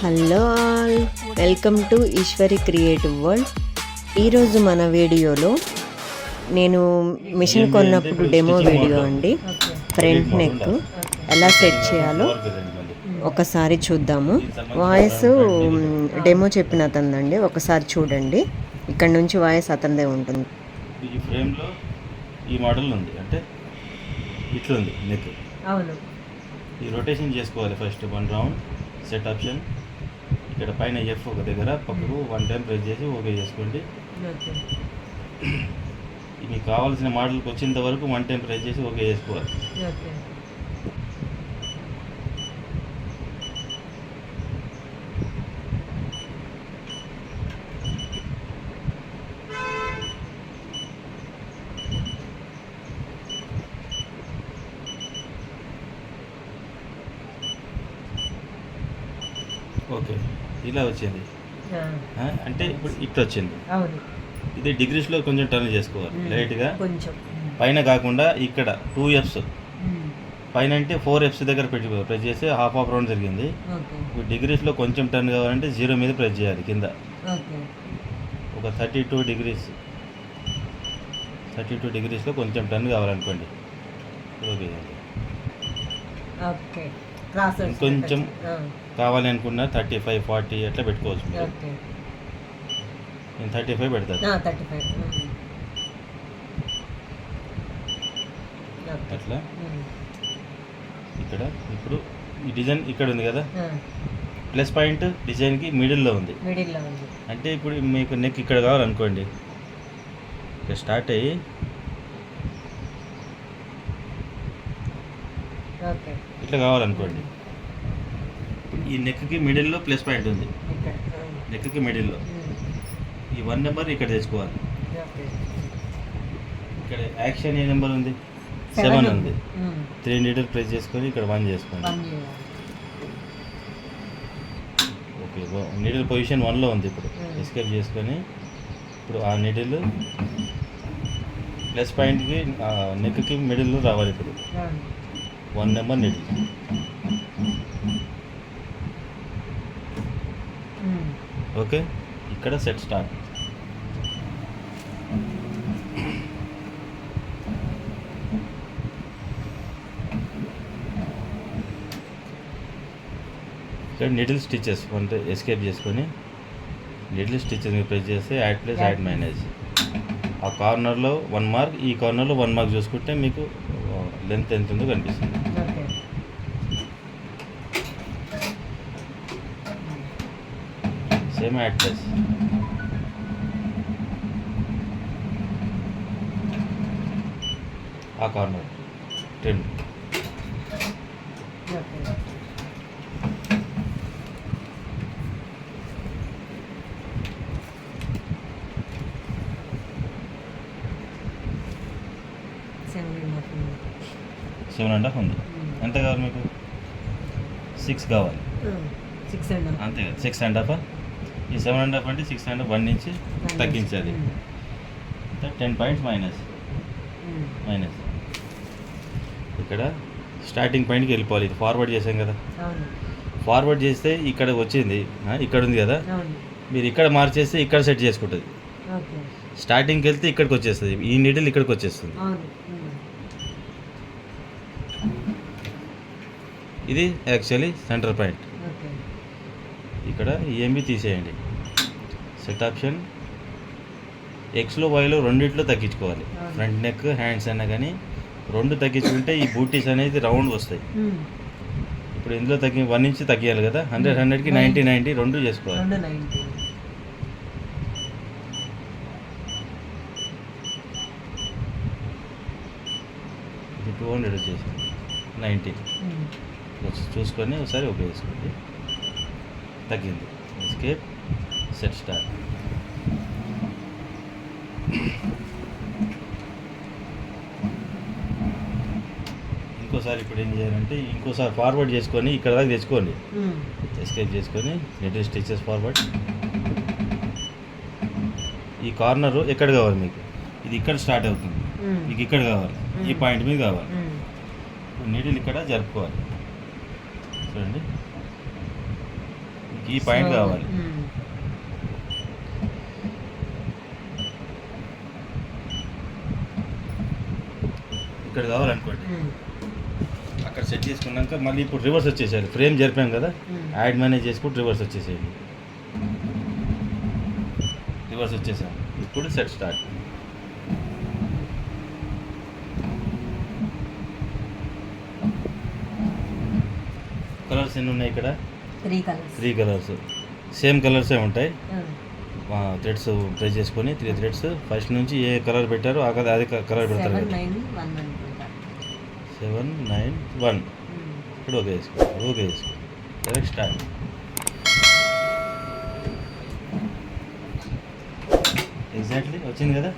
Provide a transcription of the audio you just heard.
Hello all, welcome to Eshwari creative world. ఈరోజు మన వీడియోలో నేను మిషన్ కొన్నప్పుడు డెమో వీడియో అండి. ఫ్రంట్ నెక్ ఎలా సెట్ చేయాలో ఒకసారి చూద్దాము. వాయిస్ డెమో చెప్పిన అతనిదండి, ఒకసారి చూడండి. ఇక్కడ నుంచి వాయిస్ అతనిదే ఉంటుంది. ఈ ఫ్రేమ్లో ఈ మోడల్ ఉంది, అంటే ఇట్లా ఉంది నెక్. అవును, ఈ రొటేషన్ చేసుకోవాలి. First 1 round set option. ఇక్కడ పైన ఎఫ్ ఒక దగ్గర పక్కకు 1 టైం ప్రెస్ చేసి ఓకే చేసుకోండి. మీకు కావాల్సిన మోడల్కి వచ్చేంత వరకు 1 టైం ప్రెస్ చేసి ఓకే చేసుకోవాలి. ఓకే, ఇలా వచ్చింది. అంటే ఇప్పుడు ఇట్లా వచ్చింది. ఇది డిగ్రీస్లో కొంచెం టర్న్ చేసుకోవాలి లైట్గా, పైన కాకుండా ఇక్కడ 2 ఎఫ్స్ పైన అంటే 4 ఎఫ్స్ దగ్గర ప్రెస్ చేసి హాఫ్ రౌండ్ జరిగింది. ఇప్పుడు డిగ్రీస్లో కొంచెం టర్న్ కావాలంటే 0 మీద ప్రెస్ చేయాలి. కింద ఒక 32 డిగ్రీస్లో కొంచెం టర్న్ కావాలనుకోండి. ఓకే, కొంచెం కావాలి అనుకున్నా 35, 40 అట్లా పెట్టుకోవచ్చు. నేను 35 పెడతాను అట్లా. ఇక్కడ ఇప్పుడు ఈ డిజైన్ ఇక్కడ ఉంది కదా, ప్లస్ పాయింట్ డిజైన్కి మిడిల్లో ఉంది. అంటే ఇప్పుడు మీకు నెక్ ఇక్కడ కావాలనుకోండి, ఇక్కడ స్టార్ట్ అయ్యి ఇట్లా కావాలనుకోండి. ఈ నెక్కి మిడిల్లో ప్లస్ పాయింట్ ఉంది, నెక్కి మిడిల్లో ఈ 1 నెంబర్ ఇక్కడ తెచ్చుకోవాలి. ఇక్కడ యాక్షన్ ఏ నెంబర్ ఉంది, 7 ఉంది. 3 నీడిల్ ప్రెస్ చేసుకొని ఇక్కడ 1 చేసుకోండి. ఓకే, నీడిల్ పొజిషన్ 1లో ఉంది. ఇప్పుడు ఎస్కేప్ చేసుకొని ఇప్పుడు ఆ నీడిల్ ప్లస్ పాయింట్కి నెక్కి మిడిల్లో రావాలి. ఇప్పుడు 1 నెంబర్ నీడిల్. ఓకే, ఇక్కడ సెట్ స్టార్ట్. ఇక్కడ నిడిల్ స్టిచెస్ అంటే ఎస్కేప్ చేసుకొని నిడిల్ స్టిచెస్ మీరు ప్రెస్ చేస్తే యాడ్ ప్లస్ యాడ్ మైనస్. ఆ కార్నర్లో 1 మార్క్, ఈ కార్నర్లో 1 మార్క్ చూసుకుంటే మీకు లెంత్ ఎంత ఉందో కనిపిస్తుంది. Same add plus. ఆ corner trim. Seven and half ఉంది. ఎంత కావాలి మీకు? 6 కావాలి అంతే కదా. 6 అండ్ హాఫ్. ఈ 7 అండ్ హాఫ్ అంటే 6 అండ్ హాఫ్ 1 నుంచి తగ్గించాలి. 10 పాయింట్స్ మైనస్. ఇక్కడ స్టార్టింగ్ పాయింట్కి వెళ్ళిపోవాలి. ఇది ఫార్వర్డ్ చేసాం కదా, ఫార్వర్డ్ చేస్తే ఇక్కడ వచ్చింది, ఇక్కడ ఉంది కదా, మీరు ఇక్కడ మార్చేస్తే ఇక్కడ సెట్ చేసుకుంటుంది. స్టార్టింగ్కి వెళ్తే ఇక్కడికి వచ్చేస్తుంది, ఈ నీడిల్ ఇక్కడికి వచ్చేస్తుంది. ఇది యాక్చువల్లీ సెంటర్ పాయింట్. ఇక్కడ ఈఎంబి తీసేయండి. సెట్ ఆప్షన్ ఎక్స్లో వైలో రెండిట్లో తగ్గించుకోవాలి. ఫ్రంట్ నెక్ హ్యాండ్స్ అయినా కానీ 2 తగ్గించుకుంటే ఈ బూటీస్ అనేది రౌండ్ వస్తాయి. ఇప్పుడు ఇందులో 1 నుంచి తగ్గియాలి కదా. 100కి 90 2 చేసుకోవాలి. ఇది 200 వచ్చేసి 90 చూసుకొని ఒకసారి ఓకే చేసుకోండి. తగ్గింది. Escape set start. ఇంకోసారి ఇప్పుడు ఏం చేయాలంటే ఇంకోసారి ఫార్వర్డ్ చేసుకొని ఇక్కడ దాకా తెచ్చుకోండి. ఎస్కేప్ చేసుకొని నెట్ స్టిచెస్ ఫార్వర్డ్. ఈ కార్నరు ఎక్కడ కావాలి మీకు? ఇది ఇక్కడ స్టార్ట్ అవుతుంది, మీకు ఇక్కడ కావాలి, ఈ పాయింట్ మీద కావాలి. నీడిల్ ఇక్కడ జరుపుకోవాలి. చూడండి, మీకు ఈ పాయింట్ కావాలి. ఇక్కడ కావాలనుకోండి, అక్కడ సెట్ చేసుకున్నాక మళ్ళీ ఇప్పుడు రివర్స్ వచ్చేసేయాలి. ఫ్రేమ్ జరిపాం కదా, యాడ్ మేనేజ్ చేసుకుంటూ రివర్స్ వచ్చేసేయాలి. రివర్స్ వచ్చేసాం. ఇప్పుడు సెట్ స్టార్ట్. కలర్స్ ఎన్ని ఉన్నాయి ఇక్కడ? 3 కలర్స్. సేమ్ కలర్సే ఉంటాయి. థ్రెడ్స్ ప్రెస్ చేసుకొని 3 థ్రెడ్స్ ఫస్ట్ నుంచి ఏ కలర్ పెట్టారో అదే కలర్ పెడతారు. 7, 9, 1. ఇప్పుడు ఓకే వేసుకో. Direct start. ఎగ్జాక్ట్లీ వచ్చింది కదా.